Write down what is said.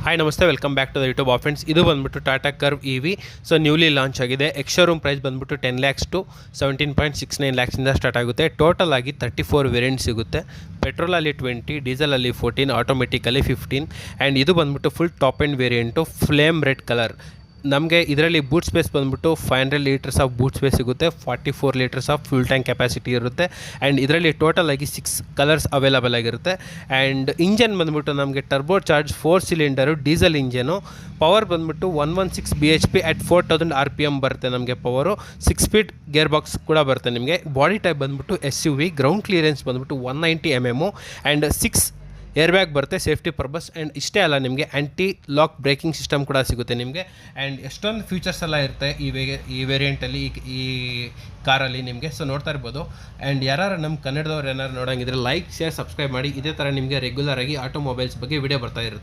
Hi ನಮಸ್ತೆ, welcome back to the YouTube ಆಫೆನ್ಸ್. ಇದು ಬಂದ್ಬಿಟ್ಟು Tata Curvv EV. So newly launch ಆಗಿದೆ. ಎಕ್ಸ್-ಶೋರೂಮ್ ಪ್ರೈಸ್ ಬಂದ್ಬಿಟ್ಟು 10 lakhs to 17.69 lakhs ಸ್ಟಾರ್ಟ್ ಆಗುತ್ತೆ. ಟೋಟಲ್ ಆಗಿ 34 ವೇರಿಯಂಟ್ ಸಿಗುತ್ತೆ. ಪೆಟ್ರೋಲಲ್ಲಿ 20, ಡೀಸೆಲಲ್ಲಿ 14, ಆಟೋಮೆಟಿಕಲ್ಲಿ 15. ಆ್ಯಂಡ್ ಇದು ಬಂದ್ಬಿಟ್ಟು full top end variant, flame red colour. ನಮಗೆ ಇದರಲ್ಲಿ ಬೂಟ್ ಸ್ಪೇಸ್ ಬಂದ್ಬಿಟ್ಟು 500 ಲೀಟರ್ಸ್ ಆಫ್ ಬೂಟ್ ಸ್ಪೇಸ್ ಸಿಗುತ್ತೆ. 44 litres of fuel tank capacity ಇರುತ್ತೆ. ಆ್ಯಂಡ್ ಇದರಲ್ಲಿ ಟೋಟಲ್ ಆಗಿ 6 ಕಲರ್ಸ್ ಅವೈಲಬಲ್ ಆಗಿರುತ್ತೆ. ಆ್ಯಂಡ್ ಇಂಜನ್ ಬಂದ್ಬಿಟ್ಟು ನಮಗೆ turbo charge 4 cylinder diesel engine. Power ಬಂದ್ಬಿಟ್ಟು 116 bhp at 4000 RPM ಬರುತ್ತೆ ನಮಗೆ ಪವರು. 6 ಸ್ಪೀಡ್ ಗೇರ್ ಬಾಕ್ಸ್ ಕೂಡ ಬರುತ್ತೆ ನಿಮಗೆ. ಬಾಡಿ ಟೈಪ್ ಬಂದ್ಬಿಟ್ಟು SUV. ಗ್ರೌಂಡ್ ಕ್ಲಿಯರೆನ್ಸ್ ಬಂದ್ಬಿಟ್ಟು 190 mm ಆ್ಯಂಡ್ 6 ಏರ್ ಬ್ಯಾಗ್ ಬರುತ್ತೆ ಸೇಫ್ಟಿ ಪರ್ಪಸ್. ಆ್ಯಂಡ್ ಇಷ್ಟೇ ಅಲ್ಲ, ನಿಮಗೆ ಆ್ಯಂಟಿ ಲಾಕ್ ಬ್ರೇಕಿಂಗ್ ಸಿಸ್ಟಮ್ ಕೂಡ ಸಿಗುತ್ತೆ ನಿಮಗೆ. ಆ್ಯಂಡ್ ಎಷ್ಟೊಂದು ಫೀಚರ್ಸ್ ಎಲ್ಲ ಇರುತ್ತೆ ಈ ವೇರಿಯಂಟಲ್ಲಿ, ಈ ಕಾರಲ್ಲಿ ನಿಮಗೆ. ಸೊ ನೋಡ್ತಾ ಇರ್ಬೋದು. ಆ್ಯಂಡ್ ಯಾರು ನಮ್ಮ ಕನ್ನಡದವ್ರು ಏನಾರು ನೋಡೋಂಗಿದ್ರೆ ಲೈಕ್, ಶೇರ್, ಸಬ್ಸ್ಕ್ರೈಬ್ ಮಾಡಿ. ಇದೇ ಥರ ನಿಮಗೆ ರೆಗ್ಯುಲರ್ ಆಗಿ ಆಟೋಮೊಬೈಲ್ಸ್ ಬಗ್ಗೆ ವಿಡಿಯೋ ಬರ್ತಾ ಇರುತ್ತೆ.